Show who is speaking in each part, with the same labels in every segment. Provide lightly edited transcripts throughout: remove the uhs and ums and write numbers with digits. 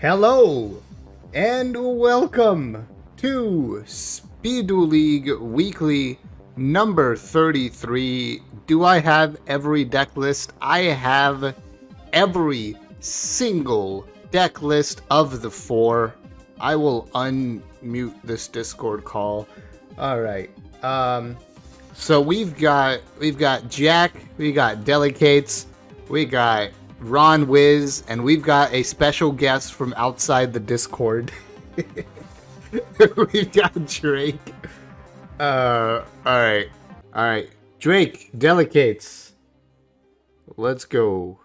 Speaker 1: Hello and welcome to Speed Duel League Weekly number 33. Do I have every deck list? I have every single deck list of the four. I will unmute this Discord call. All right. So we've got Jack, we got Delicates, we got Ron Wiz, and we've got a special guest from outside the Discord. We've got Drake. Alright. Drake, Delicates. Let's go.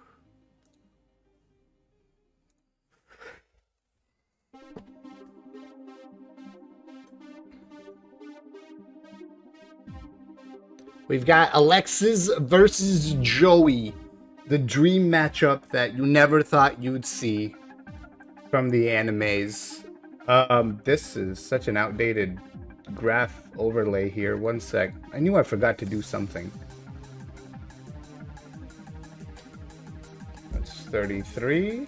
Speaker 1: We've got Alexis versus Joey. The dream matchup that you never thought you'd see from the animes. This is such an outdated graph overlay here. One sec. I knew I forgot to do something. That's 33.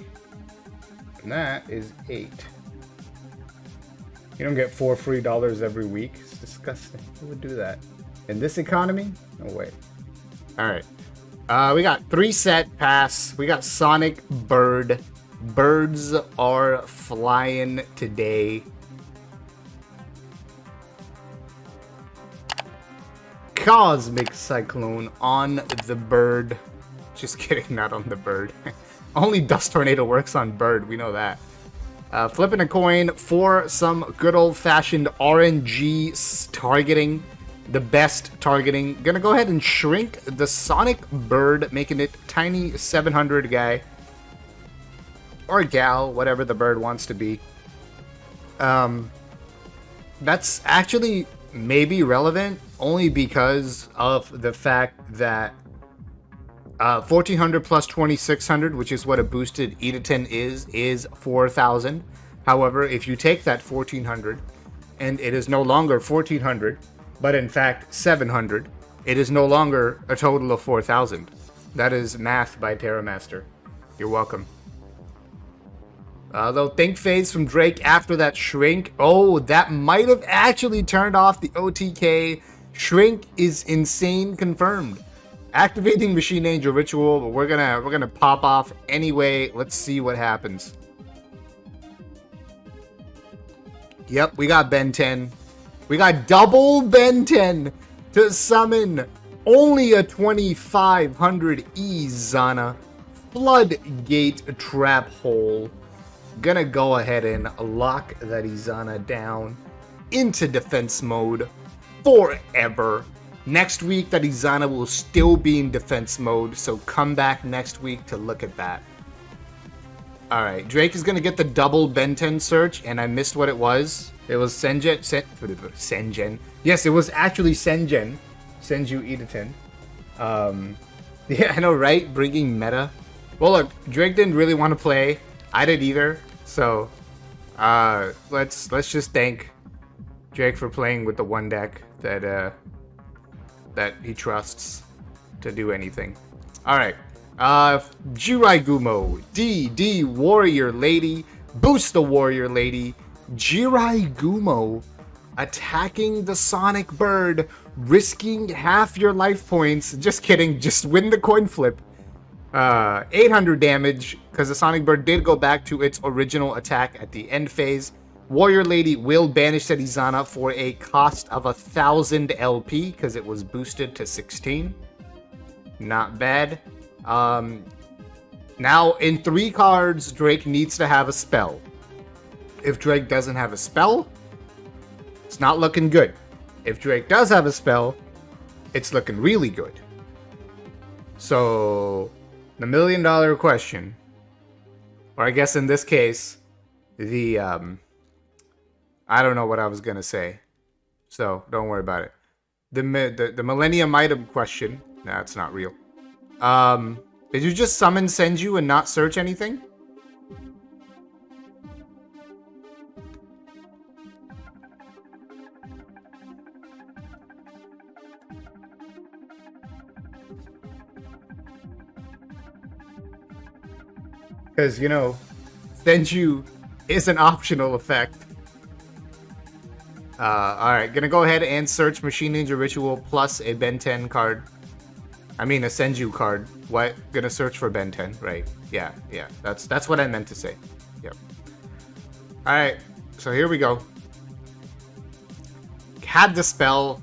Speaker 1: And that is 8. You don't get $4 free every week. It's disgusting. Who would do that? In this economy? No way. Alright. We got 3-set pass. We got Sonic Bird. Birds are flying today. Cosmic Cyclone on the Bird. Just kidding, not on the Bird. Only Dust Tornado works on Bird, we know that. Flipping a coin for some good old-fashioned RNG targeting. The best targeting. Gonna go ahead and shrink the Sonic Bird, making it tiny 700 guy. Or gal, whatever the bird wants to be. That's actually maybe relevant only because of the fact that 1400 plus 2600, which is what a boosted Edaton is 4000. However, if you take that 1400 and it is no longer 1400, but in fact 700, it is no longer a total of 4,000. That is math by Terramaster. You're welcome. Though think phase from Drake after that shrink. Oh, that might have actually turned off the OTK. Shrink is insane confirmed. Activating Machine Angel Ritual, but we're gonna pop off anyway. Let's see what happens. Yep, we got Ben 10. We got double Ben 10 to summon only a 2500 Izana Floodgate Trap Hole. Gonna go ahead and lock that Izana down into defense mode forever. Next week, that Izana will still be in defense mode, so come back next week to look at that. Alright, Drake is gonna get the double Ben 10 search, and I missed what it was. It was Sengen. Yes, it was actually Sengen. Senju Edaton. Yeah, I know, right? Bringing meta. Well, look, Drake didn't really want to play. I didn't either. So, let's just thank Drake for playing with the one deck that he trusts to do anything. All right. Jirai Gumo, DD Warrior Lady, boost the Warrior Lady. Jirai Gumo attacking the Sonic Bird, risking half your life points. Just kidding, just win the coin flip. 800 damage, because the Sonic Bird did go back to its original attack at the end phase. Warrior Lady will banish that Izana for a cost of 1000 LP, because it was boosted to 16. Not bad. Now, in 3 cards, Drake needs to have a spell. If Drake doesn't have a spell, it's not looking good. If Drake does have a spell, it's looking really good. So, the $1 million question, or I guess in this case, the, I don't know what I was going to say, so don't worry about it. The Millennium Item question, nah, it's not real. Did you just summon Senju and not search anything? Because, you know, Senju is an optional effect. Alright, gonna go ahead and search Machine Ninja Ritual plus a Ben 10 card. I mean a Senju card. What? Gonna search for Ben 10, right? Yeah. That's what I meant to say. Yep. Alright, so here we go. Had the spell,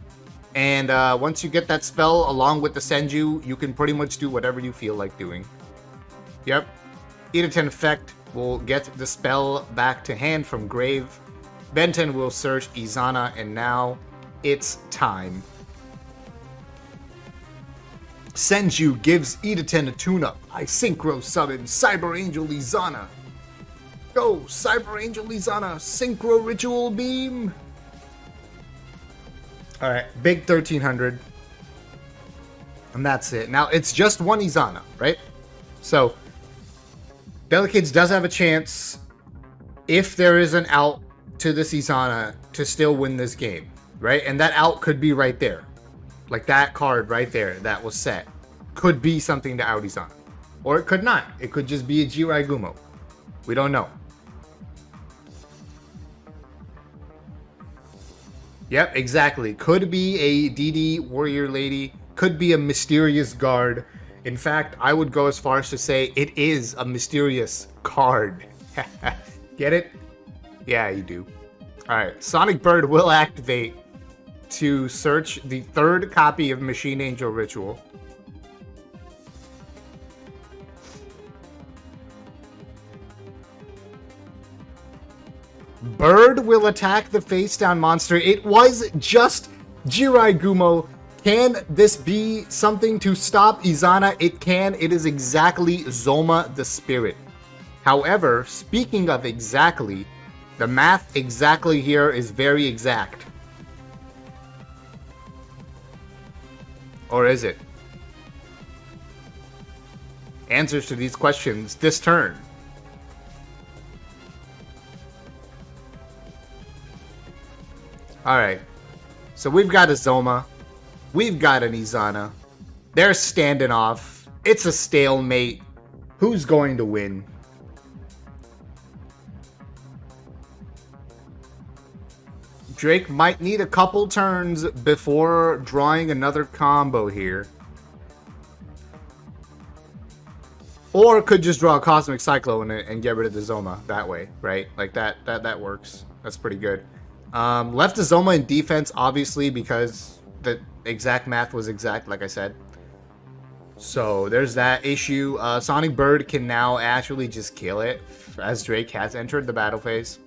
Speaker 1: and once you get that spell along with the Senju, you can pretty much do whatever you feel like doing. Yep. Ida-10 effect will get the spell back to hand from grave. Ben 10 will search Izana, and now it's time. Senju gives Ida-10 a tune-up. I synchro summon Cyber Angel Izana. Go, Cyber Angel Izana, synchro ritual beam. Alright, big 1300. And that's it. Now, it's just one Izana, right? So, Delicates does have a chance, if there is an out to this Izana, to still win this game, right? And that out could be right there. Like that card right there that was set. Could be something to out Izana. Or it could not. It could just be a Jirai Gumo. We don't know. Yep, exactly. Could be a DD Warrior Lady. Could be a mysterious guard. In fact, I would go as far as to say it is a mysterious card. Get it? Yeah, you do. Alright, Sonic Bird will activate to search the third copy of Machine Angel Ritual. Bird will attack the face-down monster. It was just Jirai Gumo. Can this be something to stop Izana? It can. It is exactly Zoma the Spirit. However, speaking of exactly, the math exactly here is very exact. Or is it? Answers to these questions this turn. Alright, so we've got a Zoma, we've got an Izana, they're standing off, it's a stalemate, who's going to win? Drake might need a couple turns before drawing another combo here. Or could just draw a Cosmic Cyclone and get rid of the Zoma that way, right? Like that works, that's pretty good. Left the Zoma in defense, obviously, because the exact math was exact, like I said. So, there's that issue. Sonic Bird can now actually just kill it, as Drake has entered the battle phase.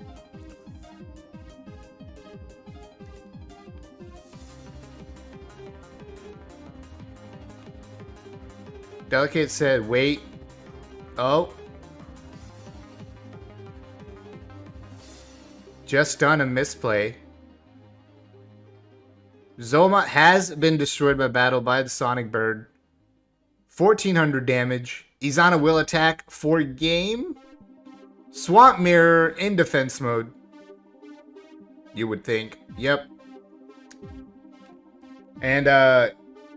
Speaker 1: Delicate said, wait. Oh. Just done a misplay. Zoma has been destroyed by battle by the Sonic Bird. 1400 damage. Izana will attack for game. Swamp Mirror in defense mode. You would think. Yep. And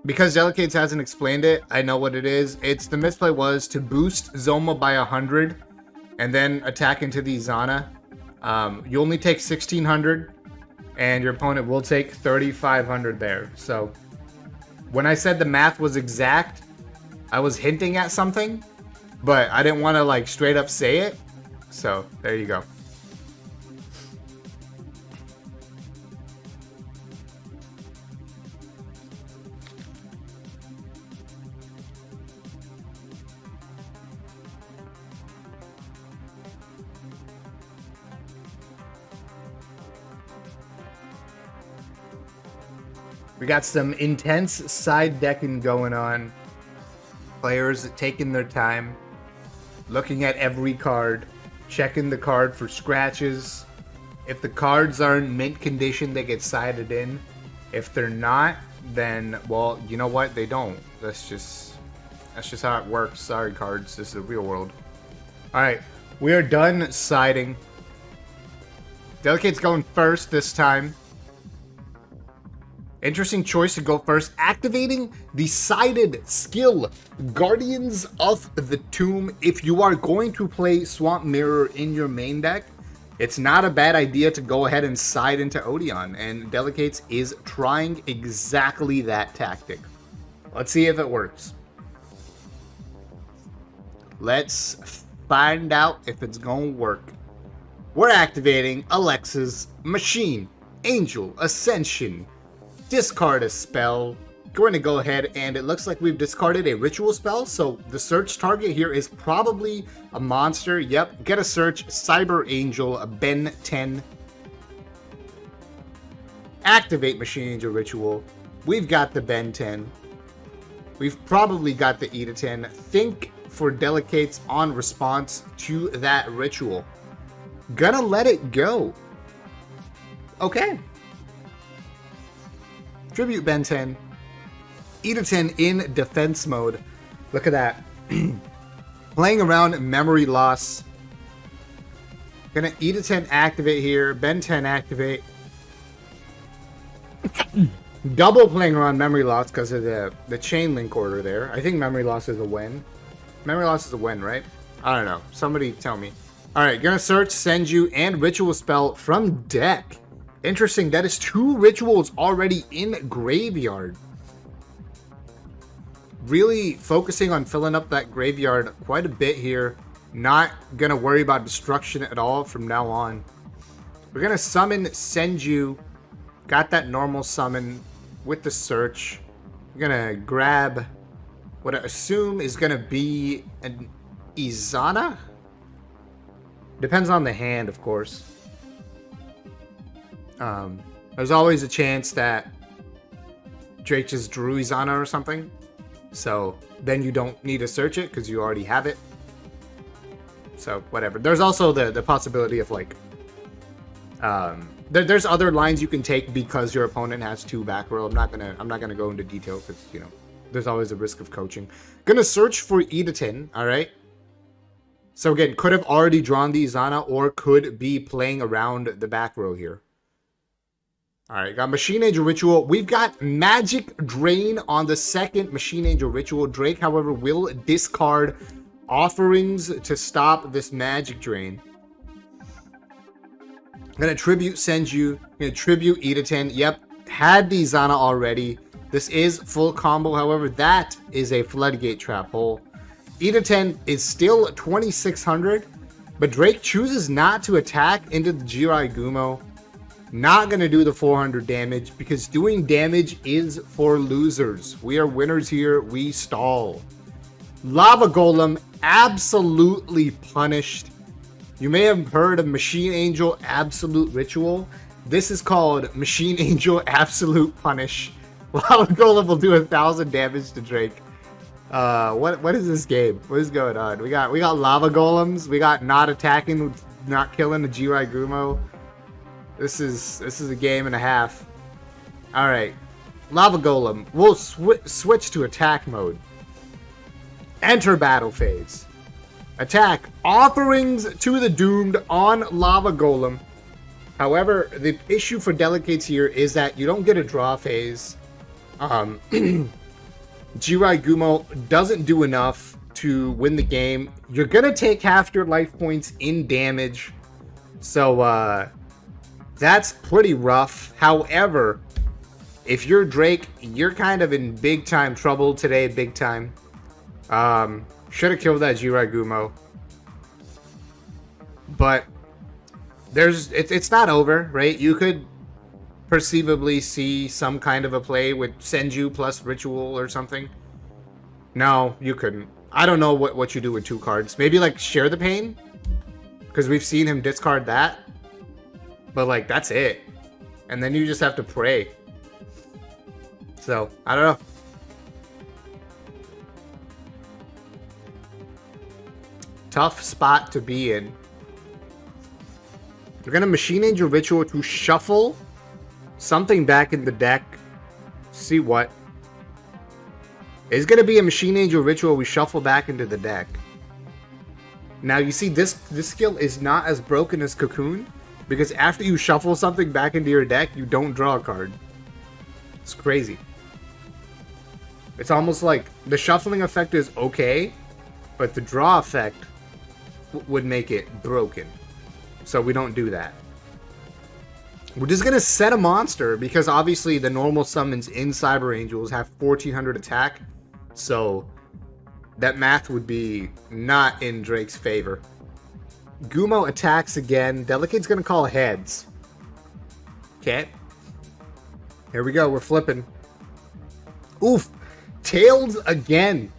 Speaker 1: because Delicates hasn't explained it, I know what it is. It's the misplay was to boost Zoma by 100 and then attack into the Izana. You only take 1600 and your opponent will take 3500 there. So when I said the math was exact, I was hinting at something, but I didn't want to like straight up say it. So there you go. We got some intense side decking going on. Players taking their time, looking at every card, checking the card for scratches. If the cards are in mint condition, they get sided in. If they're not, then, well, you know what? They don't. That's just how it works. Sorry, cards. This is the real world. Alright, we are done siding. Delicate's going first this time. Interesting choice to go first. Activating the sided skill, Guardians of the Tomb. If you are going to play Swamp Mirror in your main deck, it's not a bad idea to go ahead and side into Odeon, and Delicates is trying exactly that tactic. Let's see if it works. Let's find out if it's gonna work. We're activating Alexa's Machine Angel Ascension. Discard a spell. Going to go ahead, and it looks like we've discarded a ritual spell, so the search target here is probably a monster. Yep, get a search, Cyber Angel, Ben 10. Activate Machine Angel Ritual. We've got the Ben 10. We've probably got the Ida 10. Think for Delicates on response to that ritual. Gonna let it go. Okay. Tribute Ben 10. Ida 10 in defense mode. Look at that. Playing around memory loss. Gonna Ida 10 activate here. Ben 10 activate. Double playing around memory loss because of the chain link order there. I think memory loss is a win. Memory loss is a win, right? I don't know. Somebody tell me. Alright, gonna search, send you, and ritual spell from deck. Interesting. That is 2 rituals already in graveyard. Really focusing on filling up that graveyard quite a bit here. Not gonna worry about destruction at all from now on. We're gonna summon Senju. Got that normal summon with the search. We're gonna grab what I assume is gonna be an Izana. Depends on the hand, of course. There's always a chance that Drake just drew Izana or something. So then you don't need to search it because you already have it. So whatever. There's also the possibility of like, there's other lines you can take because your opponent has 2 back row. I'm not gonna go into detail because you know there's always a risk of coaching. Gonna search for Ida 10. All right. So again, could have already drawn the Izana or could be playing around the back row here. Alright, got Machine Angel Ritual. We've got Magic Drain on the second Machine Angel Ritual. Drake, however, will discard Offerings to stop this Magic Drain. I'm going to Tribute Senju. I'm going to Tribute Ida 10. Yep, had the Izana already. This is full combo, however, that is a Floodgate Trap Hole. Ida 10 is still 2,600, but Drake chooses not to attack into the Jirai Gumo. Not going to do the 400 damage because doing damage is for losers. We are winners here. We stall. Lava Golem absolutely punished. You may have heard of Machine Angel Absolute Ritual. This is called Machine Angel Absolute Punish. Lava Golem will do 1,000 damage to Drake. What is this game? What is going on? We got Lava Golems. We got not attacking, not killing the Jirai Gumo. This is a game and a half. All right, Lava Golem. We'll switch to attack mode. Enter battle phase. Attack Offerings to the Doomed on Lava Golem. However, the issue for Delicates here is that you don't get a draw phase. Jirai Gumo doesn't do enough to win the game. You're gonna take half your life points in damage. So that's pretty rough. However, if you're Drake, you're kind of in big time trouble today, big time. Should have killed that Jirai Gumo. But it's not over, right? You could perceivably see some kind of a play with Senju plus Ritual or something. No, you couldn't. I don't know what you do with 2 cards. Maybe like Share the Pain? Because we've seen him discard that. But like, that's it. And then you just have to pray. So, I don't know. Tough spot to be in. We're gonna Machine Angel Ritual to shuffle something back in the deck. See what? It's gonna be a Machine Angel Ritual we shuffle back into the deck. Now you see this skill is not as broken as Cocoon. Because after you shuffle something back into your deck, you don't draw a card. It's crazy. It's almost like the shuffling effect is okay, but the draw effect would make it broken. So we don't do that. We're just going to set a monster because obviously the normal summons in Cyber Angels have 1400 attack. So that math would be not in Drake's favor. Gumo attacks again. Delicate's going to call heads. Okay. Here we go. We're flipping. Oof. Tails again.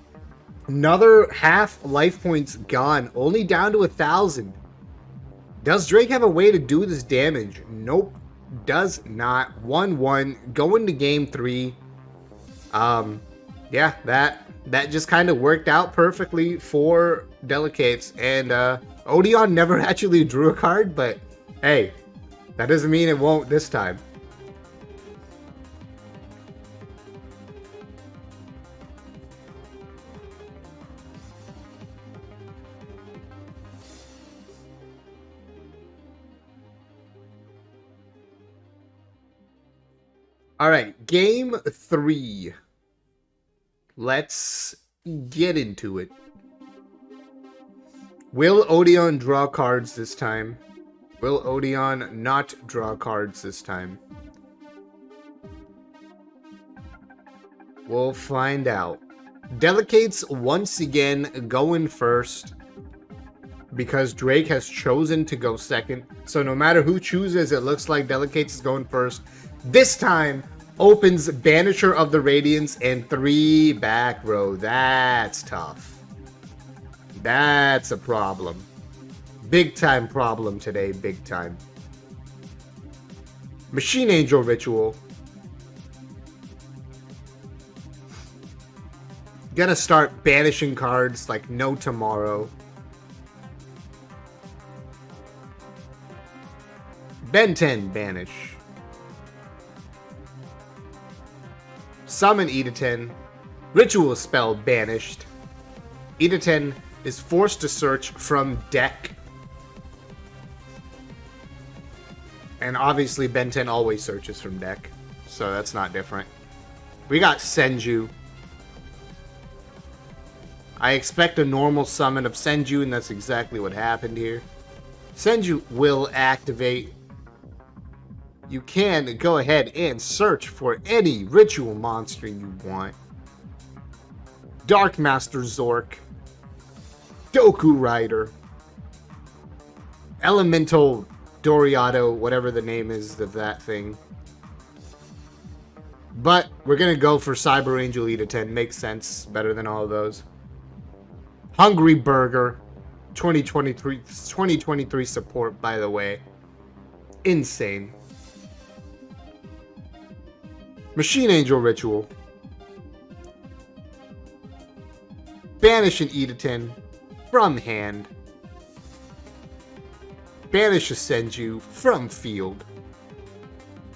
Speaker 1: Another half life points gone. Only down to 1,000. Does Drake have a way to do this damage? Nope. Does not. 1-1. Going to game 3. Yeah, that just kind of worked out perfectly for Delicates. And Odeon never actually drew a card, but hey, that doesn't mean it won't this time. All right, game 3. Let's get into it. Will Odeon draw cards this time? Will Odeon not draw cards this time? We'll find out. Delicates once again going first because Drake has chosen to go second. So no matter who chooses, it looks like Delicates is going first. This time opens Banisher of the Radiance and 3 back row. That's tough. That's a problem. Big time problem today, big time. Machine Angel Ritual. Gonna start banishing cards like no tomorrow. Ben 10 banish. Summon Editen. Ritual spell banished. Editen is forced to search from deck. And obviously Ben 10 always searches from deck, so that's not different. We got Senju. I expect a normal summon of Senju, and that's exactly what happened here. Senju will activate. You can go ahead and search for any ritual monster you want. Dark Master Zork. Doku Rider. Elemental Doriado, whatever the name is of that thing. But we're going to go for Cyber Angel Editen. Makes sense. Better than all of those. Hungry Burger. 2023 support, by the way. Insane. Machine Angel Ritual. Banish an Editen from hand. Banish a Senju from field.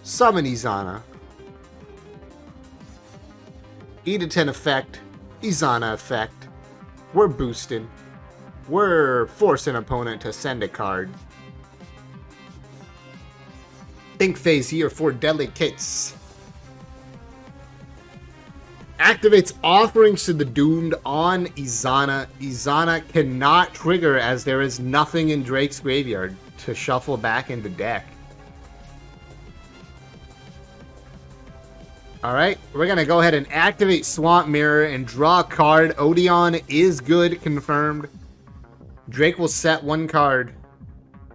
Speaker 1: Summon Izana. Editen effect. Izana effect. We're boosting. We're forcing an opponent to send a card. Think phase here for Delicates. Activates Offerings to the Doomed on Izana. Izana cannot trigger as there is nothing in Drake's graveyard to shuffle back into deck. Alright, we're going to go ahead and activate Swamp Mirror and draw a card. Odeon is good, confirmed. Drake will set one card.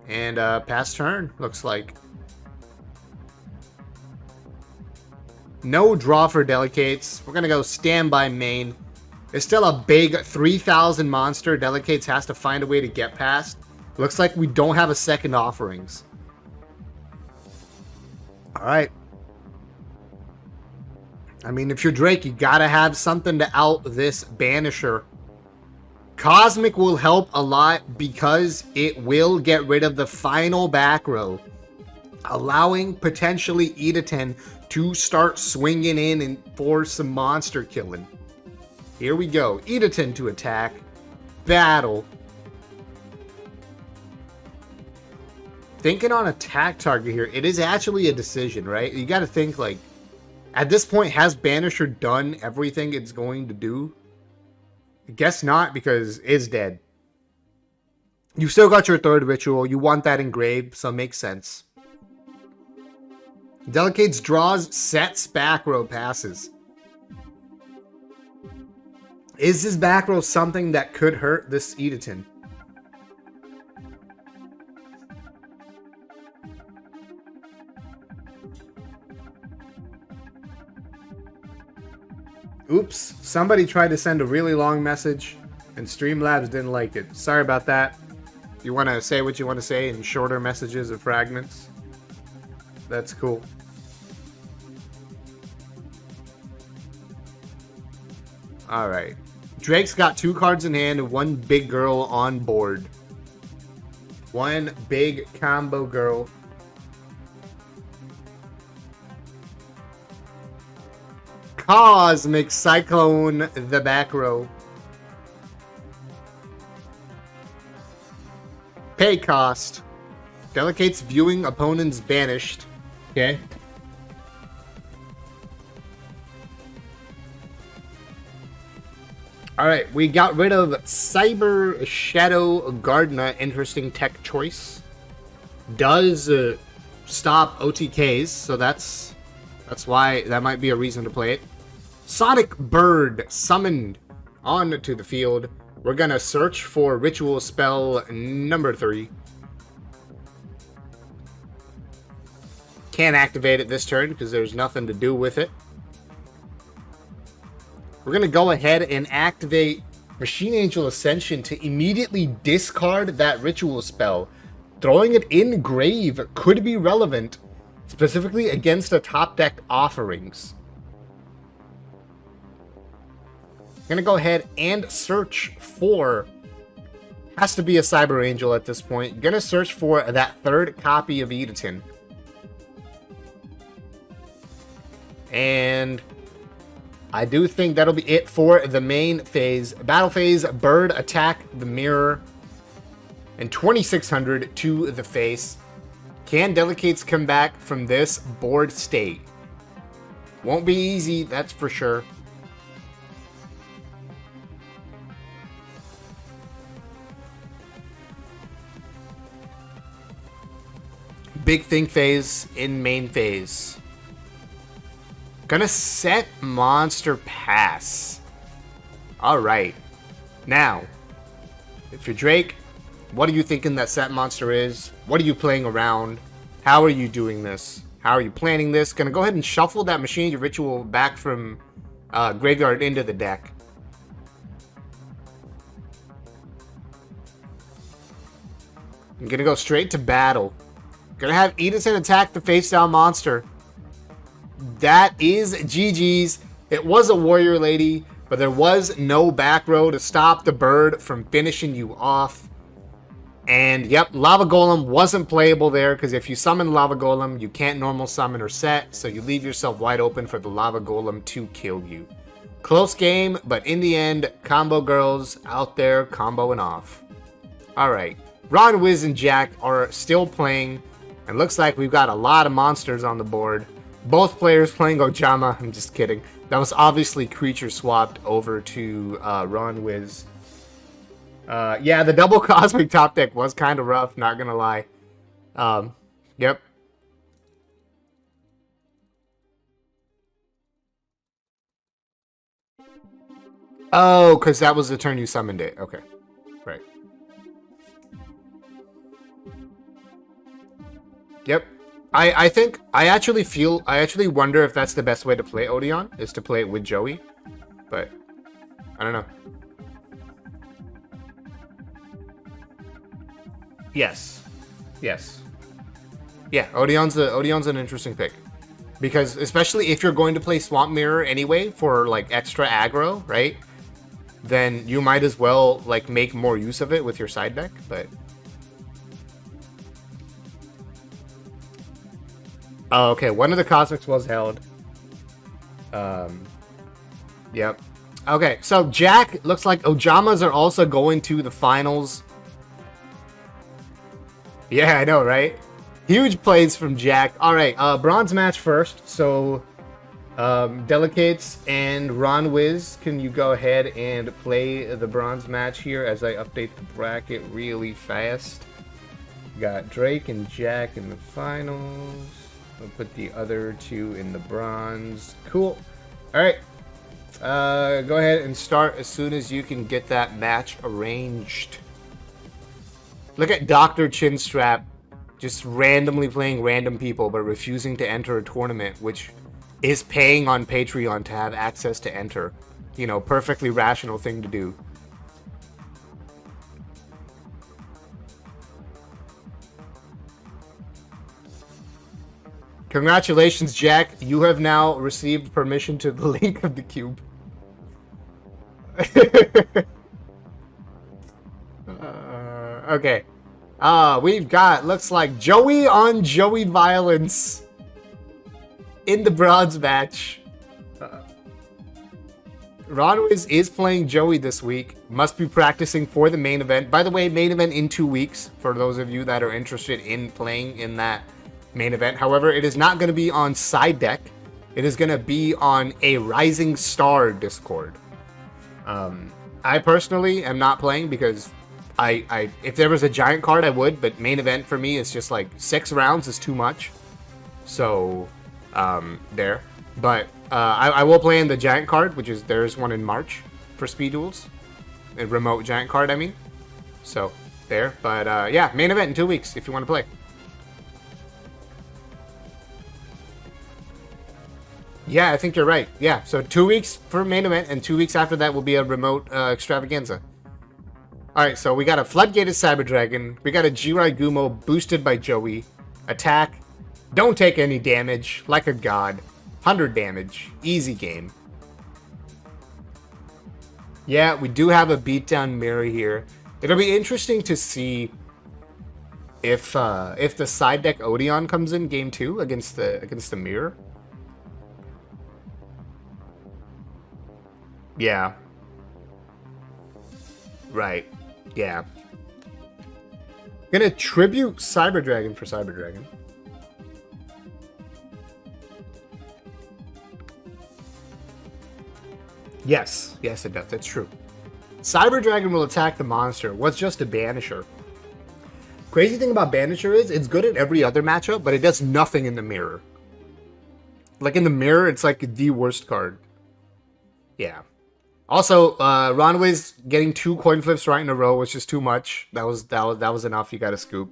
Speaker 1: And pass turn, looks like. No draw for Delicates. We're going to go standby main. It's still a big 3,000 monster. Delicates has to find a way to get past. Looks like we don't have a second offerings. Alright. I mean, if you're Drake, you gotta have something to out this Banisher. Cosmic will help a lot because it will get rid of the final back row, allowing potentially Editen to start swinging in and for some monster killing. Here we go. Editen to attack. Battle. Thinking on attack target here, it is actually a decision, right? You got to think like, at this point, has Banisher done everything it's going to do? I guess not, because it's dead. You still got your third ritual. You want that engraved, so it makes sense. Delicates draws, sets, back row passes. Is his back row something that could hurt this Edaton? Oops, somebody tried to send a really long message and Streamlabs didn't like it. Sorry about that. You want to say what you want to say in shorter messages or fragments? That's cool. Alright. Drake's got 2 cards in hand and 1 big girl on board. 1 big combo girl. Cosmic Cyclone, the back row. Pay cost. Delicates viewing opponents banished. Okay. Alright, we got rid of Cyber Shadow Gardener. Interesting tech choice. Does stop OTKs, so that's why that might be a reason to play it. Sonic Bird summoned onto the field. We're gonna search for ritual spell number 3. Can't activate it this turn because there's nothing to do with it. We're gonna go ahead and activate Machine Angel Ascension to immediately discard that ritual spell. Throwing it in grave could be relevant, specifically against a top deck offerings. Gonna go ahead and search for, has to be a Cyber Angel at this point. Gonna search for that 3rd copy of Edaton. And I do think that'll be it for the main phase. Battle phase, Bird attack the mirror. And 2600 to the face. Can Delicates come back from this board state? Won't be easy, that's for sure. Big Think phase in main phase. Gonna set Monster Pass. Alright. Now, if you're Drake, what are you thinking that set monster is? What are you playing around? How are you doing this? How are you planning this? Gonna go ahead and shuffle that Machine Ritual back from graveyard into the deck. I'm gonna go straight to battle. Gonna have Edison attack the face down monster. That is GG's. It was a warrior lady, but there was no back row to stop the bird from finishing you off. And yep, Lava Golem wasn't playable there, because if you summon Lava Golem, you can't normal summon or set, so you leave yourself wide open for the Lava Golem to kill you. Close game, but in the end, combo girls out there comboing off. Alright, Ron, Wiz, and Jack are still playing, and looks like we've got a lot of monsters on the board. Both players playing Ojama. I'm just kidding. That was obviously creature swapped over to Ron, Wiz. Yeah, the double Cosmic top deck was kind of rough, not gonna lie. Yep. Oh, because that was the turn you summoned it. Okay. Right. Yep. I think, I actually wonder if that's the best way to play Odeon, is to play it with Joey. But, I don't know. Yes. Yes. Yeah, Odeon's an interesting pick. Because, especially if you're going to play Swamp Mirror anyway, for, like, extra aggro, right? Then you might as well, like, make more use of it with your side deck, but... Oh, okay, one of the Cosmics was held. Yep. Okay, so Jack, looks like Ojamas are also going to the finals. Yeah, I know, right? Huge plays from Jack. Alright, bronze match first. So, Delicates and Ron Wiz, can you go ahead and play the bronze match here as I update the bracket really fast? Got Drake and Jack in the finals. I'll put the other two in the bronze. Cool. Alright. Go ahead and start as soon as you can get that match arranged. Look at Dr. Chinstrap just randomly playing random people but refusing to enter a tournament, which is paying on Patreon to have access to enter. You know, perfectly rational thing to do. Congratulations, Jack. You have now received permission to the link of the cube. Okay. We've got, looks like Joey on Joey violence in the bronze match. Ron is playing Joey this week. Must be practicing for the main event. By the way, main event in 2 weeks for those of you that are interested in playing in that main event. However, it is not going to be on side deck. It is going to be on a Rising Star Discord. I personally am not playing because I if there was a giant card I would, but main event for me is just like 6 rounds is too much. So there. But I will play in the giant card, which is there's one in March for Speed Duels. A remote giant card, I mean. So there. But yeah, main event in 2 weeks if you want to play. Yeah, I think you're right. Yeah, so 2 weeks for main event, and 2 weeks after that will be a remote extravaganza. Alright, so we got a Floodgated Cyber Dragon. We got a Jirai Gumo boosted by Joey. Attack. Don't take any damage. Like a god. 100 damage. Easy game. Yeah, we do have a beatdown mirror here. It'll be interesting to see if the side deck Odeon comes in game 2 against the mirror. Yeah. Right. Yeah. Gonna tribute Cyber Dragon for Cyber Dragon. Yes. Yes, it does. That's true. Cyber Dragon will attack the monster. What's just a Banisher? Crazy thing about Banisher is it's good in every other matchup, but it does nothing in the mirror. Like in the mirror, it's like the worst card. Yeah. Also, Ronway's getting 2 coin flips right in a row was just too much. That was enough. You got a scoop.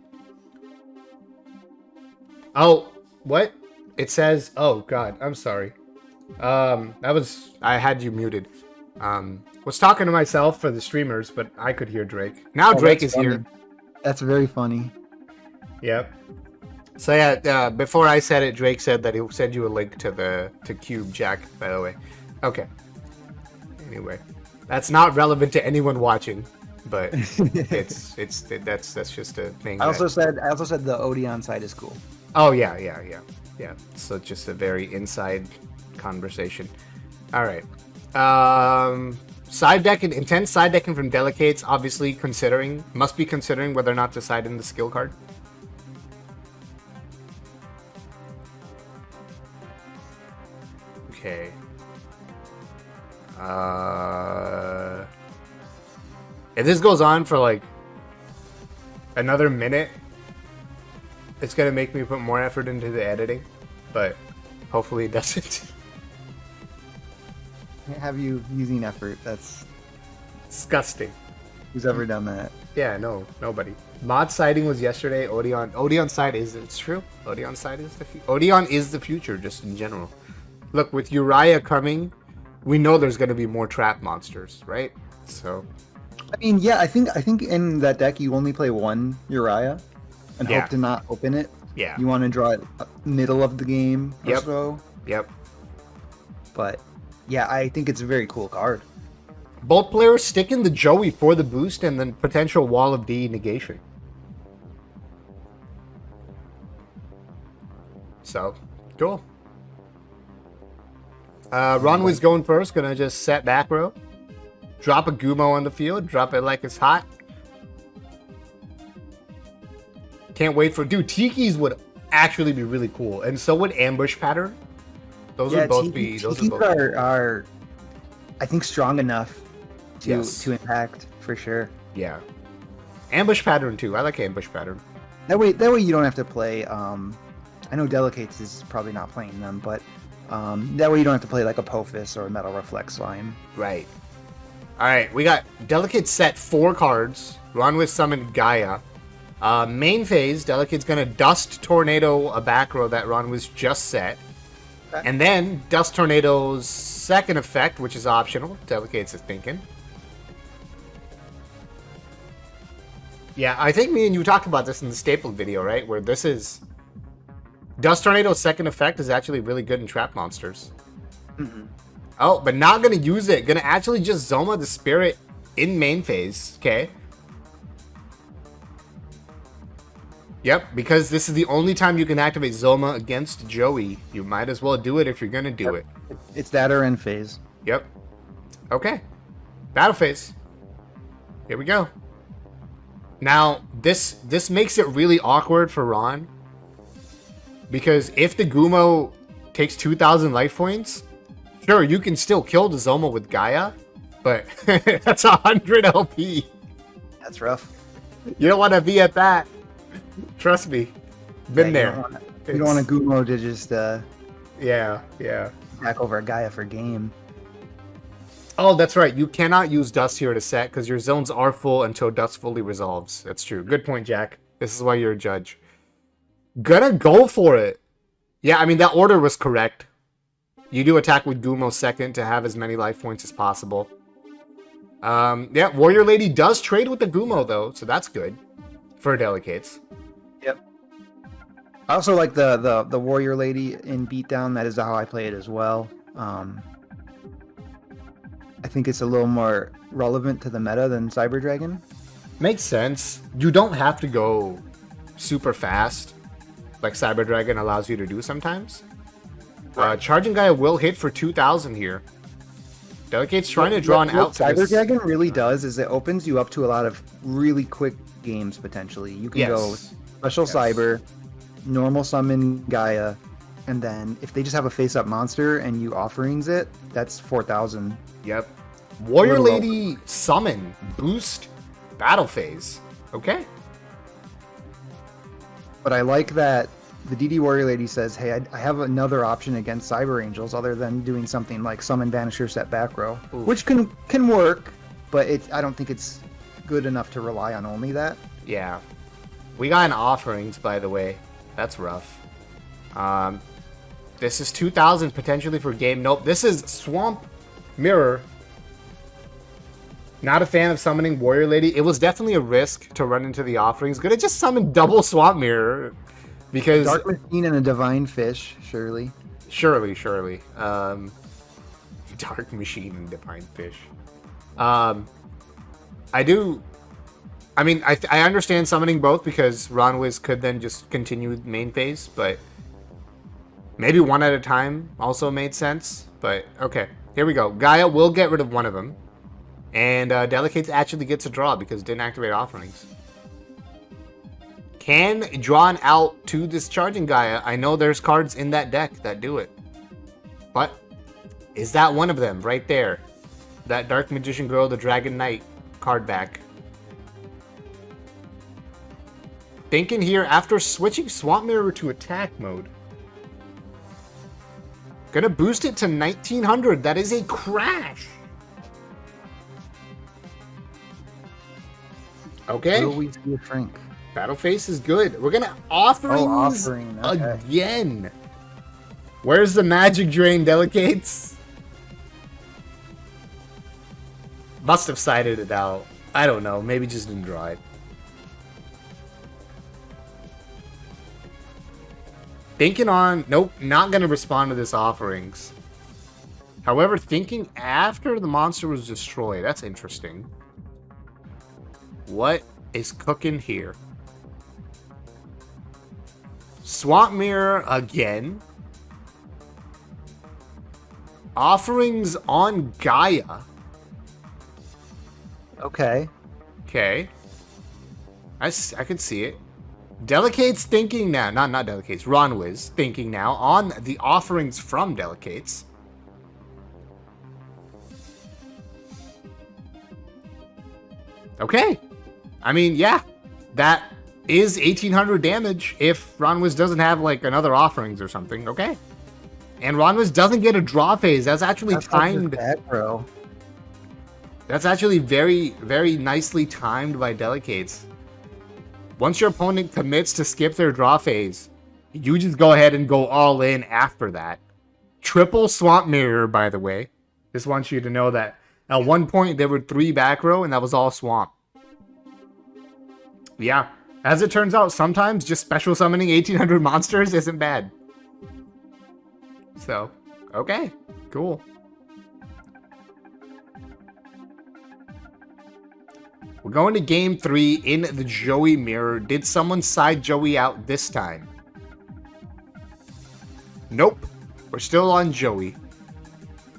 Speaker 1: Oh, what? It says, oh god, I'm sorry. I had you muted. Was talking to myself for the streamers, but I could hear Drake. Now Drake is funny. Here.
Speaker 2: That's very funny.
Speaker 1: Yep. So yeah, before I said it, Drake said that he'll send you a link to Cube Jack, by the way. Okay. Anyway, that's not relevant to anyone watching, but that's just a thing.
Speaker 2: I also said the Odeon side is cool.
Speaker 1: Oh yeah. So just a very inside conversation. All right. Side decking, intense side decking from Delicates. Obviously, must be considering whether or not to side in the skill card. Okay. If this goes on for like another minute, it's gonna make me put more effort into the editing, but hopefully it doesn't.
Speaker 2: Can't have you using effort. That's
Speaker 1: disgusting.
Speaker 2: Who's ever done that?
Speaker 1: Yeah, no, nobody. Mod siding was yesterday. Odeon side is, it's true. Odeon side is Odeon is the future, just in general. Look, with Uriah coming, we know there's going to be more trap monsters, right? So,
Speaker 2: I mean, yeah, I think in that deck you only play one Uriah and hope to not open it.
Speaker 1: Yeah.
Speaker 2: You want to draw it middle of the game or
Speaker 1: Yep.
Speaker 2: so.
Speaker 1: Yep.
Speaker 2: But yeah, I think it's a very cool card.
Speaker 1: Both players stick in the Joey for the boost and then potential Wall of D negation. So, cool. Ron was going first. Gonna just set back row. Drop a Gumo on the field. Drop it like it's hot. Can't wait for... Dude, Tiki's would actually be really cool. And so would Ambush Pattern. Those would both be. Those would both
Speaker 2: are, I think, strong enough to impact for sure.
Speaker 1: Yeah. Ambush pattern too. I like ambush pattern.
Speaker 2: That way you don't have to play. I know Delicates is probably not playing them, but that way you don't have to play like a Pophis or a Metal Reflex Slime.
Speaker 1: Right. All right, we got Delicate set 4 cards. Run with Summon Gaia. Main phase, Delicate's gonna Dust Tornado a back row that Ron was just set. Okay. And then Dust Tornado's second effect, which is optional. Delicate's is thinking. Yeah, I think me and you talked about this in the Stapled video, right? Where this is... Dust Tornado's second effect is actually really good in trap monsters. Mm-hmm. Oh, but not going to use it. Going to actually just Zoma the Spirit in main phase, okay? Yep, because this is the only time you can activate Zoma against Joey. You might as well do it if you're going to do it.
Speaker 2: It's that or end phase.
Speaker 1: Yep. Okay. Battle phase. Here we go. Now, this makes it really awkward for Ron. Because if the Gumo takes 2,000 life points, sure, you can still kill the Zoma with Gaia, but that's 100 LP.
Speaker 2: That's rough.
Speaker 1: You don't want to be at that. Trust me. Been there.
Speaker 2: You don't want a Gumo to just
Speaker 1: yeah.
Speaker 2: back over a Gaia for game.
Speaker 1: Oh, that's right. You cannot use Dust here to set because your zones are full until Dust fully resolves. That's true. Good point, Jack. This is why you're a judge. Gonna go for it. Yeah, I mean, that order was correct. You do attack with Gumo second to have as many life points as possible. Yeah, Warrior Lady does trade with the Gumo, though, so that's good for Delicates.
Speaker 2: Yep. I also like the Warrior Lady in Beatdown. That is how I play it as well. I think it's a little more relevant to the meta than Cyber Dragon.
Speaker 1: Makes sense. You don't have to go super fast like Cyber Dragon allows you to do sometimes. Charging Gaia will hit for 2,000 here. Delicate's trying to draw an out.
Speaker 2: Cyber Dragon really does is it opens you up to a lot of really quick games potentially. You can go Special Cyber, normal summon Gaia, and then if they just have a face-up monster and you offerings it, that's 4,000.
Speaker 1: Yep. Warrior Lady summon, boost, battle phase. Okay.
Speaker 2: But I like that the DD Warrior Lady says, hey, I have another option against Cyber Angels other than doing something like Summon Banisher set back row, which can work, but I don't think it's good enough to rely on only that.
Speaker 1: Yeah. We got an offerings, by the way. That's rough. This is 2,000 potentially for game. Nope. This is Swamp Mirror. Not a fan of summoning Warrior Lady. It was definitely a risk to run into the offerings. Gonna just summon double Swamp Mirror. Because
Speaker 2: Dark Machine and a Divine Fish, surely.
Speaker 1: Surely. Dark Machine and Divine Fish. I understand summoning both because Ronwiz could then just continue main phase, but maybe one at a time also made sense. But okay, here we go. Gaia will get rid of one of them. And Delicates actually gets a draw because it didn't activate offerings. Can draw an out to this Charging Gaia. I know there's cards in that deck that do it. But is that one of them right there? That Dark Magician Girl, the Dragon Knight card back. Thinking here after switching Swamp Mirror to attack mode. Gonna boost it to 1900. That is a crash. Okay.
Speaker 2: Will we see a shrink?
Speaker 1: Battle face is good. We're gonna offerings again. Where's the magic drain, Delicates? Must have sided it out. I don't know. Maybe just didn't draw it. Thinking on... Nope, not gonna respond to this offerings. However, thinking after the monster was destroyed. That's interesting. What is cooking here? Swamp Mirror again. Offerings on Gaia.
Speaker 2: Okay.
Speaker 1: Okay. I could see it. Delicate's thinking now, not Delicate's, Ronwiz thinking now on the offerings from Delicate's. Okay. I mean, yeah, that is 1800 damage if Ronwiz doesn't have like another offerings or something. Okay. And Ronwiz doesn't get a draw phase. That's actually timed.
Speaker 2: Bro.
Speaker 1: That's actually very, very nicely timed by Delicates. Once your opponent commits to skip their draw phase, you just go ahead and go all in after that. Triple Swamp Mirror, by the way. Just want you to know that at one point there were 3 back row and that was all Swamp. Yeah, as it turns out, sometimes just special summoning 1800 monsters isn't bad. So, okay, cool. We're going to game 3 in the Joey mirror. Did someone side Joey out this time? Nope. We're still on Joey.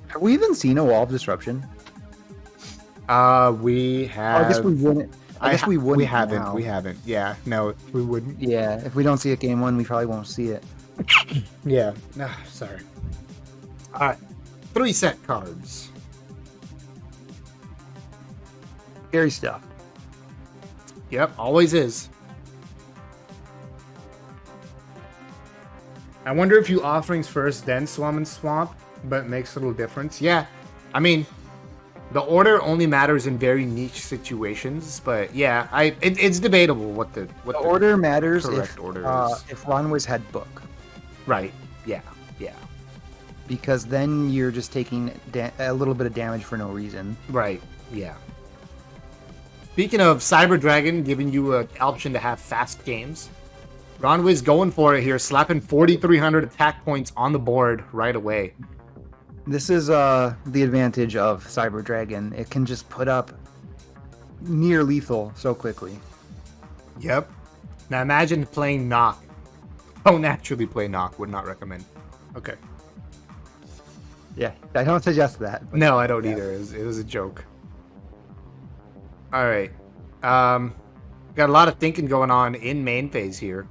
Speaker 2: Have we even seen a Wall of Disruption?
Speaker 1: We have.
Speaker 2: Oh, I guess we wouldn't. I guess we wouldn't.
Speaker 1: We haven't.
Speaker 2: Now.
Speaker 1: We haven't. Yeah, no, we wouldn't.
Speaker 2: Yeah, if we don't see it game 1, we probably won't see it.
Speaker 1: Yeah. Sorry. All right. 3 set cards.
Speaker 2: Scary stuff.
Speaker 1: Yep, always is. I wonder if you offerings first, then Swum and Swamp, but it makes a little difference. Yeah, I mean, the order only matters in very niche situations, but yeah, it's debatable what the
Speaker 2: order matters
Speaker 1: correct
Speaker 2: if
Speaker 1: order is.
Speaker 2: If Ronwiz had book.
Speaker 1: Right. Yeah.
Speaker 2: Because then you're just taking a little bit of damage for no reason.
Speaker 1: Right. Yeah. Speaking of Cyber Dragon giving you an option to have fast games, Ronwiz going for it here, slapping 4,300 attack points on the board right away.
Speaker 2: This is the advantage of Cyber Dragon. It can just put up near lethal so quickly.
Speaker 1: Yep. Now imagine playing Knock. Don't actually play Knock. Would not recommend. Okay.
Speaker 2: Yeah, I don't suggest that.
Speaker 1: No, I don't either. It was a joke. All right. Got a lot of thinking going on in main phase here.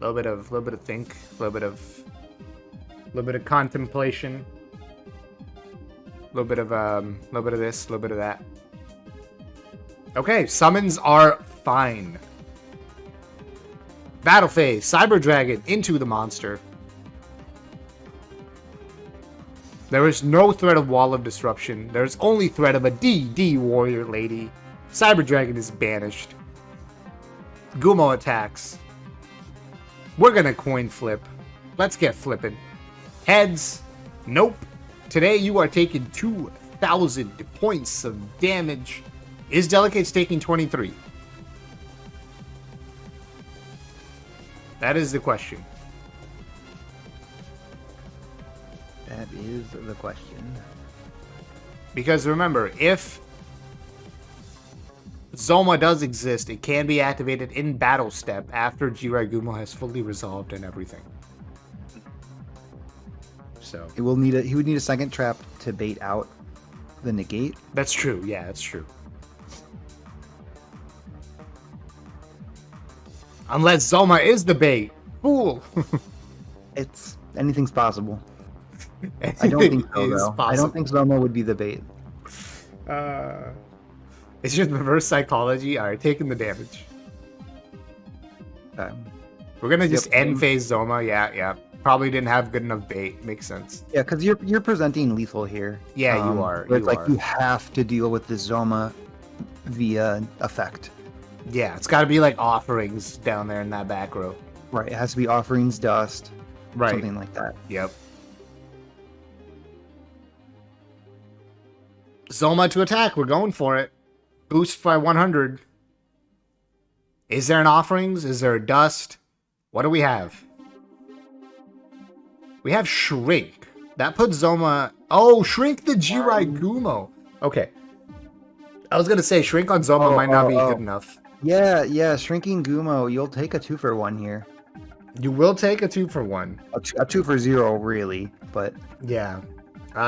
Speaker 1: A little bit of think, a little bit of contemplation, a little bit of this, a little bit of that. Okay, summons are fine. Battle phase, Cyber Dragon into the monster. There is no threat of Wall of Disruption. There's only threat of a DD Warrior Lady. Cyber Dragon is banished. Gumo attacks. We're gonna coin flip. Let's get flipping. Heads. Nope. Today you are taking 2,000 points of damage. Is Delicate's taking 23? That is the question.
Speaker 2: That is the question.
Speaker 1: Because remember, if Zoma does exist, it can be activated in battle step after Jirai Gumo has fully resolved and everything. So
Speaker 2: he would need a second trap to bait out the negate.
Speaker 1: That's true. Yeah, that's true. Unless Zoma is the bait. Fool.
Speaker 2: Anything's possible. I don't think so, though.
Speaker 1: Possible.
Speaker 2: I don't think Zoma would be the bait.
Speaker 1: It's just reverse psychology. Alright, taking the damage. We're gonna just end phase Zoma. Yeah. Probably didn't have good enough bait. Makes sense.
Speaker 2: Yeah, because you're presenting lethal here.
Speaker 1: Yeah, you are.
Speaker 2: It's like you have to deal with the Zoma via effect.
Speaker 1: Yeah, it's got to be like offerings down there in that back row.
Speaker 2: Right, it has to be offerings, dust,
Speaker 1: right,
Speaker 2: something like that.
Speaker 1: Yep. Zoma to attack. We're going for it. Boost by 100. Is there an offerings? Is there a dust? What do we have? We have Shrink. That puts Zoma... Oh, Shrink the Jirai Gumo. Okay. I was going to say, Shrink on Zoma might not be good enough.
Speaker 2: Yeah, Shrinking Gumo. You'll take a 2-for-1 here.
Speaker 1: You will take a 2-for-1.
Speaker 2: A 2-for-0, really, but...
Speaker 1: Yeah.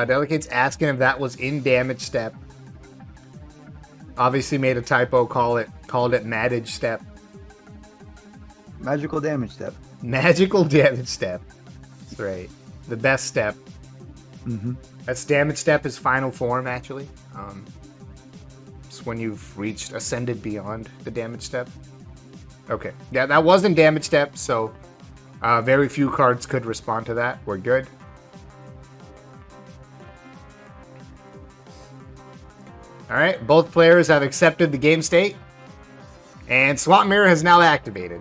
Speaker 1: Delicate's asking if that was in damage step. Obviously made a typo, called it manage step.
Speaker 2: Magical damage step.
Speaker 1: Magical damage step. That's right. The best step.
Speaker 2: Mm-hmm.
Speaker 1: That's damage step is final form, actually. It's when you've reached ascended beyond the damage step. Okay. Yeah, that wasn't damage step, so very few cards could respond to that. We're good. Alright, both players have accepted the game state. And Swamp Mirror has now activated.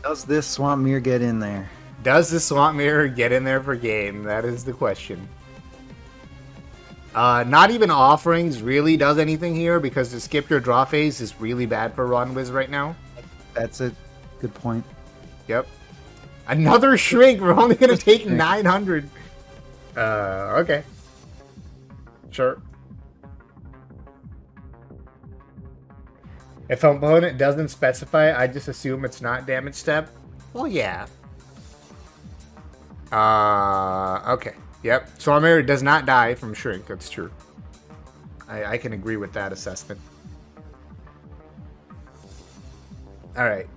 Speaker 2: Does this Swamp Mirror get in there?
Speaker 1: Does the Swamp Mirror get in there for game? That is the question. Not even Offerings really does anything here because the skip your draw phase is really bad for Ron Wiz right now.
Speaker 2: That's a good point.
Speaker 1: Yep. Another Shrink. We're only going to take 900. Okay. Sure. If an opponent doesn't specify, I just assume it's not damage step. Well, yeah. Okay. Yep. Swamp Mirror does not die from Shrink. That's true. I can agree with that assessment. Alright.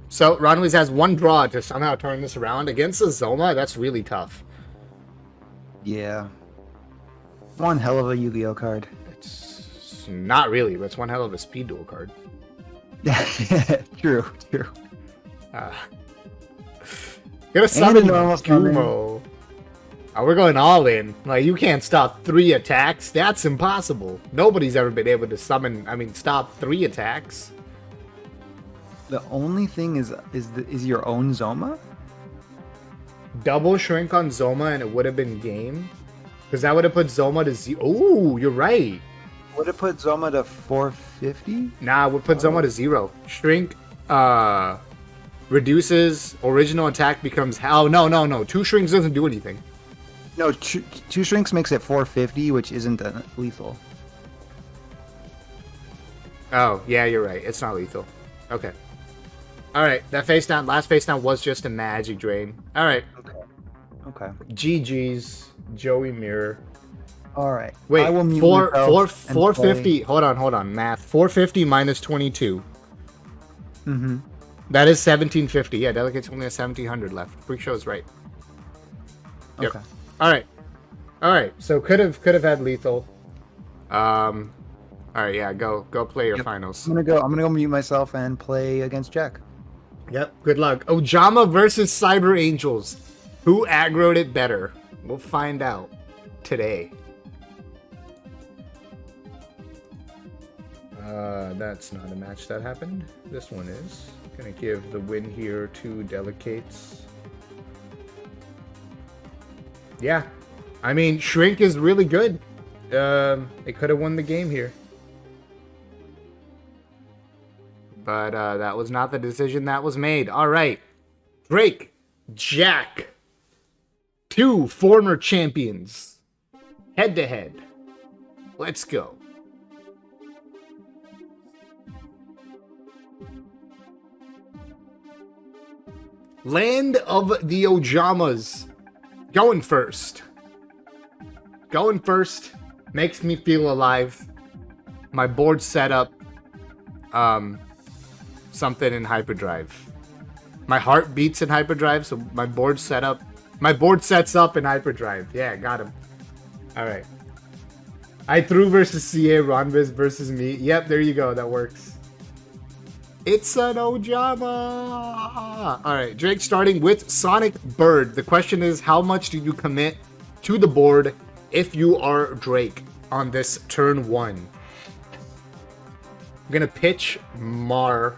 Speaker 1: So, Ronwiz has one draw to somehow turn this around. Against Azoma, that's really tough.
Speaker 2: Yeah. One hell of a Yu-Gi-Oh card.
Speaker 1: It's not really, but it's one hell of a Speed Duel card.
Speaker 2: True.
Speaker 1: Gonna summon Gumo. Oh, we're going all in. Like, you can't stop 3 attacks. That's impossible. Nobody's ever been able to stop 3 attacks.
Speaker 2: The only thing is your own Zoma?
Speaker 1: Double Shrink on Zoma and it would have been game. Because that would have put Zoma to 0. Oh, you're right.
Speaker 2: Would it put Zoma to 450?
Speaker 1: Nah, it would put Zoma to 0. Shrink, reduces, original attack becomes... Oh, no. 2 Shrinks doesn't do anything.
Speaker 2: No, 2 Shrinks makes it 450, which isn't lethal.
Speaker 1: Oh, yeah, you're right. It's not lethal. Okay. Alright, that last face down was just a magic drain. Alright.
Speaker 2: Okay.
Speaker 1: GG's, Joey Mirror.
Speaker 2: Alright.
Speaker 1: Wait,
Speaker 2: I will mute
Speaker 1: 450. Hold on. Math. 450 minus 22.
Speaker 2: Mm-hmm.
Speaker 1: That is 1750. Yeah, Delegate's only has 1700 left. Freak Show's right. Yep.
Speaker 2: Okay.
Speaker 1: Alright. So could have had lethal. Alright, yeah, go play your finals.
Speaker 2: I'm gonna go mute myself and play against Jack.
Speaker 1: Yep, good luck. Ojama versus Cyber Angels. Who aggroed it better? We'll find out today. That's not a match that happened. This one is. Gonna give the win here to Delicates. Yeah. I mean, Shrink is really good. It could have won the game here. But that was not the decision that was made. All right. Drake, Jack. 2 former champions. Head to head. Let's go. Land of the Ojamas. Going first. Makes me feel alive. My board set up something in hyperdrive. My heart beats in hyperdrive, so my board sets up in hyperdrive. Yeah, got him. Alright. I threw versus CA, Ronviz versus me. Yep, there you go. That works. It's an Ojama! Alright, Drake starting with Sonic Bird. The question is, how much do you commit to the board if you are Drake on this turn 1? I'm gonna pitch Mar.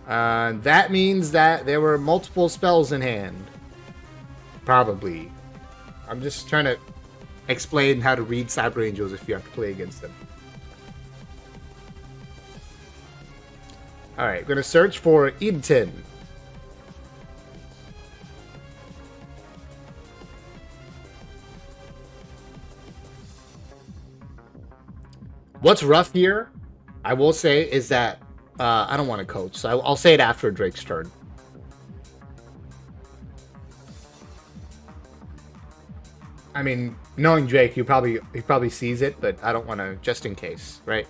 Speaker 1: That means that there were multiple spells in hand. Probably. I'm just trying to explain how to read Cyber Angels if you have to play against them. Alright, gonna search for Ibten. What's rough here, I will say, is that I don't want to coach, so I'll say it after Drake's turn. I mean, knowing Drake, he probably sees it, but I don't want to, just in case, right?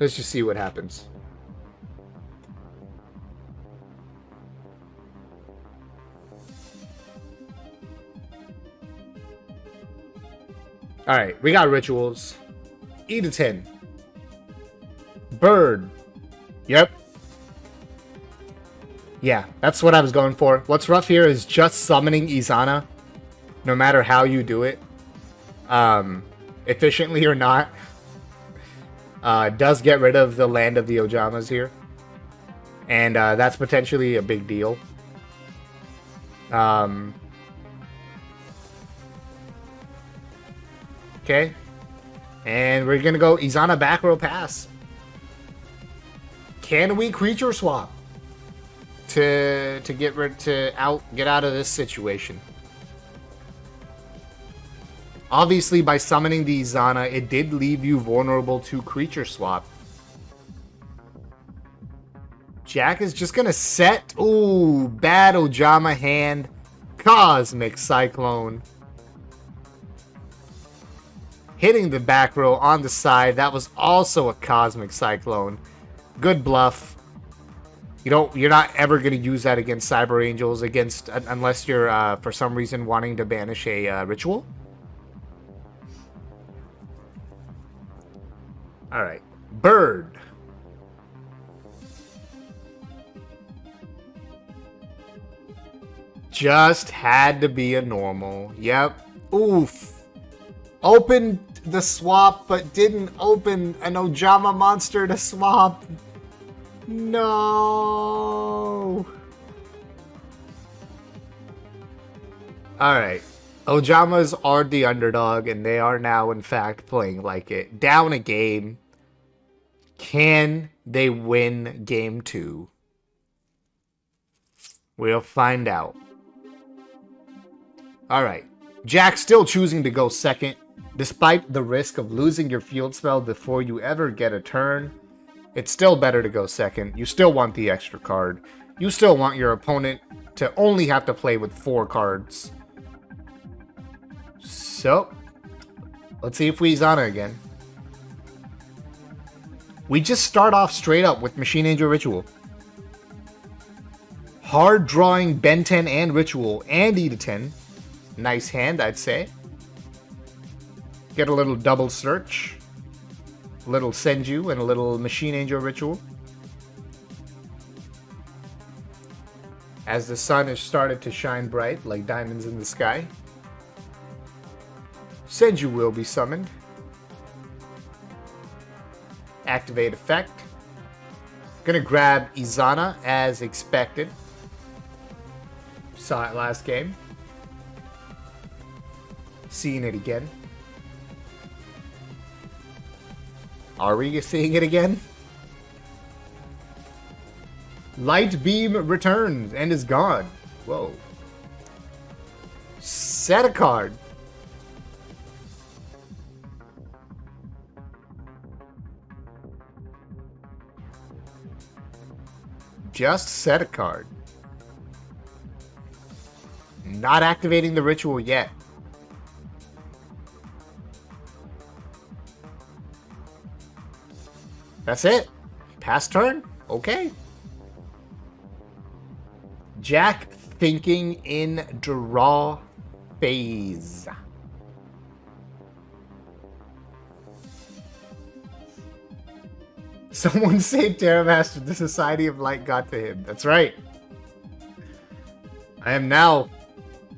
Speaker 1: Let's just see what happens. Alright, we got rituals. E to 10. Bird. Yep. Yeah, that's what I was going for. What's rough here is just summoning Izana, no matter how you do it, efficiently or not, does get rid of the land of the Ojamas here. And that's potentially a big deal. Okay. And we're going to go Izana back row pass. Can we creature swap to get out of this situation? Obviously, by summoning the Izana, it did leave you vulnerable to creature swap. Jack is just gonna set. Ooh, bad Ojama hand. Cosmic Cyclone. Hitting the back row on the side. That was also a Cosmic Cyclone. Good bluff. You're not ever going to use that against Cyber Angels unless you're for some reason wanting to banish a ritual. All right, Bird. Just had to be a normal. Yep. Oof. Opened the swap, but didn't open an Ojama monster to swap. No. Alright. Ojamas are the underdog, and they are now, in fact, playing like it. Down a game. Can they win game 2? We'll find out. Alright. Jack still choosing to go second. Despite the risk of losing your field spell before you ever get a turn, it's still better to go second. You still want the extra card. You still want your opponent to only have to play with 4 cards. So, let's see if we Izana again. We just start off straight up with Machine Angel Ritual. Hard drawing Ben 10 and Ritual and E to 10. Nice hand, I'd say. Get a little double search. A little Senju and a little Machine Angel Ritual. As the sun has started to shine bright like diamonds in the sky, Senju will be summoned. Activate effect. Gonna grab Izana as expected. Saw it last game. Seeing it again. Are we seeing it again? Light Beam returns and is gone. Whoa. Set a card. Just set a card. Not activating the ritual yet. That's it. Pass turn? Okay. Jack thinking in draw phase. Someone saved Terramaster. The Society of Light got to him. That's right. I am now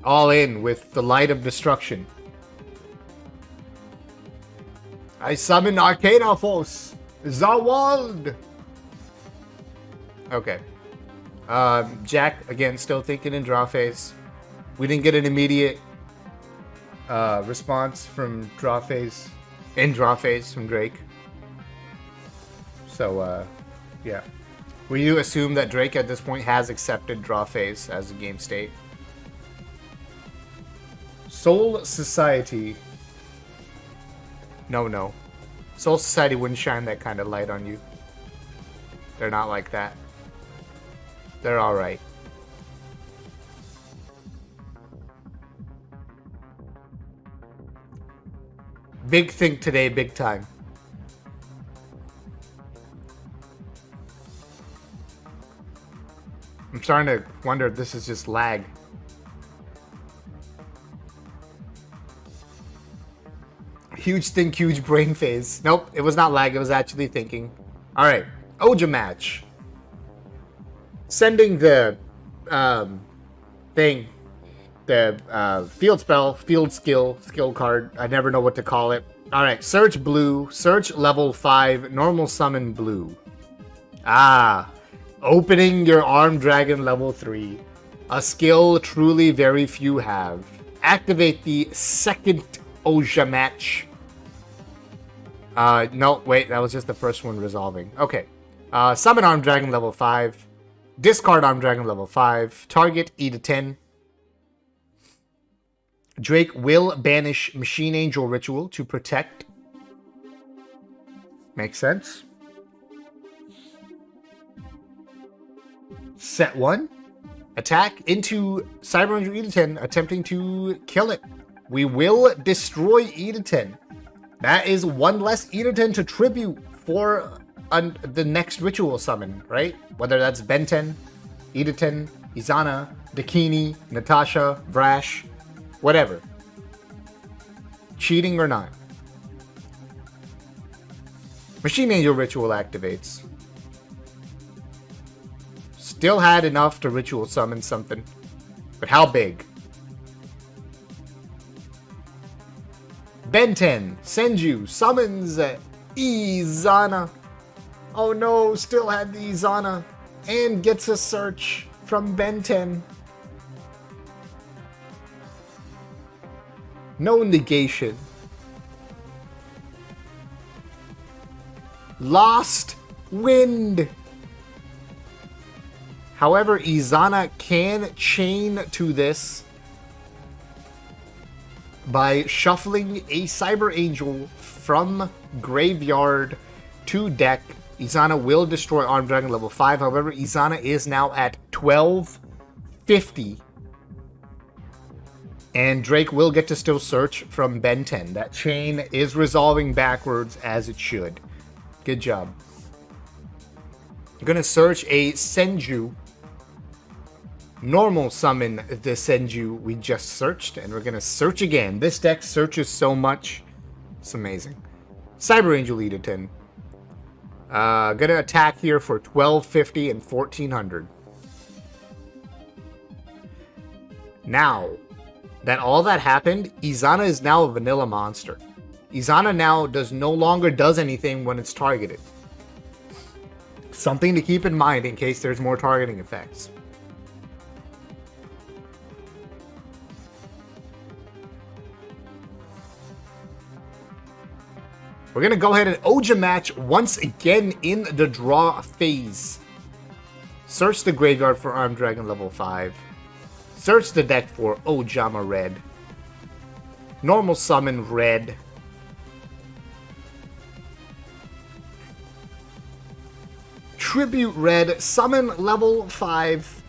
Speaker 1: all in with the Light of Destruction. I summon Arcana Force. Zawald! Okay. Jack, again, still thinking in draw phase. We didn't get an immediate response from draw phase. In draw phase from Drake. So, yeah. We do assume that Drake at this point has accepted draw phase as a game state. Soul Society. No. Soul Society wouldn't shine that kind of light on you. They're not like that. They're alright. Big think today, big time. I'm starting to wonder if this is just lag. Huge think, huge brain phase. Nope, it was not lag, it was actually thinking. Alright, Oja match. Sending the thing. The field spell, field skill card. I never know what to call it. Alright, search blue, search level 5, normal summon blue. Ah, opening your armed dragon level 3. A skill truly very few have. Activate the second Oja match. No, wait, that was just the first one resolving. Okay. Summon armed dragon level 5. Discard armed dragon level 5. Target E to 10. Drake will banish Machine Angel Ritual to protect. Makes sense. Set 1. Attack into Cyber Angel E to 10, attempting to kill it. We will destroy E to 10. That is one less E to 10 to tribute for the next ritual summon, right? Whether that's Ben 10, E to 10, Izana, Dakini, Natasha, Vrash, whatever. Cheating or not. Machine Angel Ritual activates. Still had enough to ritual summon something. But how big? Ben 10, Senju summons Izana. Oh no, still had the Izana. And gets a search from Ben 10. No negation. Lost Wind. However, Izana can chain to this by shuffling a Cyber Angel from graveyard to deck. Izana will destroy Armed Dragon level 5. However, Izana is now at 1250. And Drake will get to still search from Ben 10. That chain is resolving backwards as it should. Good job. I'm going to search a Senju. Normal summon the Senju we just searched, and we're going to search again. This deck searches so much. It's amazing. Cyber Angel Edaton. Going to attack here for 1250 and 1400. Now that all that happened, Izana is now a vanilla monster. Izana now no longer does anything when it's targeted. Something to keep in mind in case there's more targeting effects. We're going to go ahead and Oja match once again in the draw phase. Search the graveyard for Armed Dragon level 5. Search the deck for Ojama Red. Normal summon Red. Tribute Red. Summon level 5.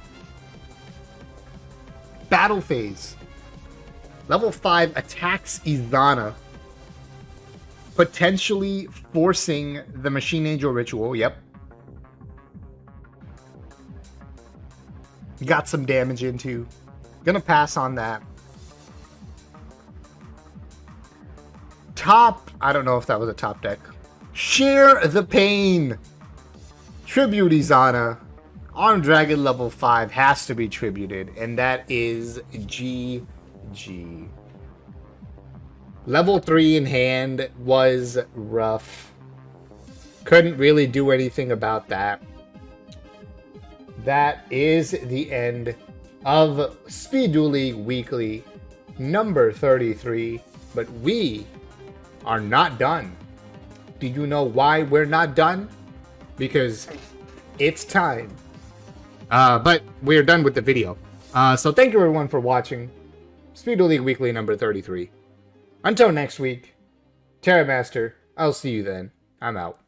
Speaker 1: Battle phase. Level 5 attacks Izana. Potentially forcing the Machine Angel Ritual. Yep. Got some damage into. Gonna pass on that. Top. I don't know if that was a top deck. Share the pain. Tribute Izana. Armed Dragon level 5 has to be tributed. And that is GG. Level 3 in hand was rough. Couldn't really do anything about that. That is the end of Speed Duel League Weekly number 33. But we are not done. Do you know why we're not done? Because it's time. But we're done with the video. So thank you everyone for watching Speed Duel League Weekly number 33. Until next week, Terra Master, I'll see you then. I'm out.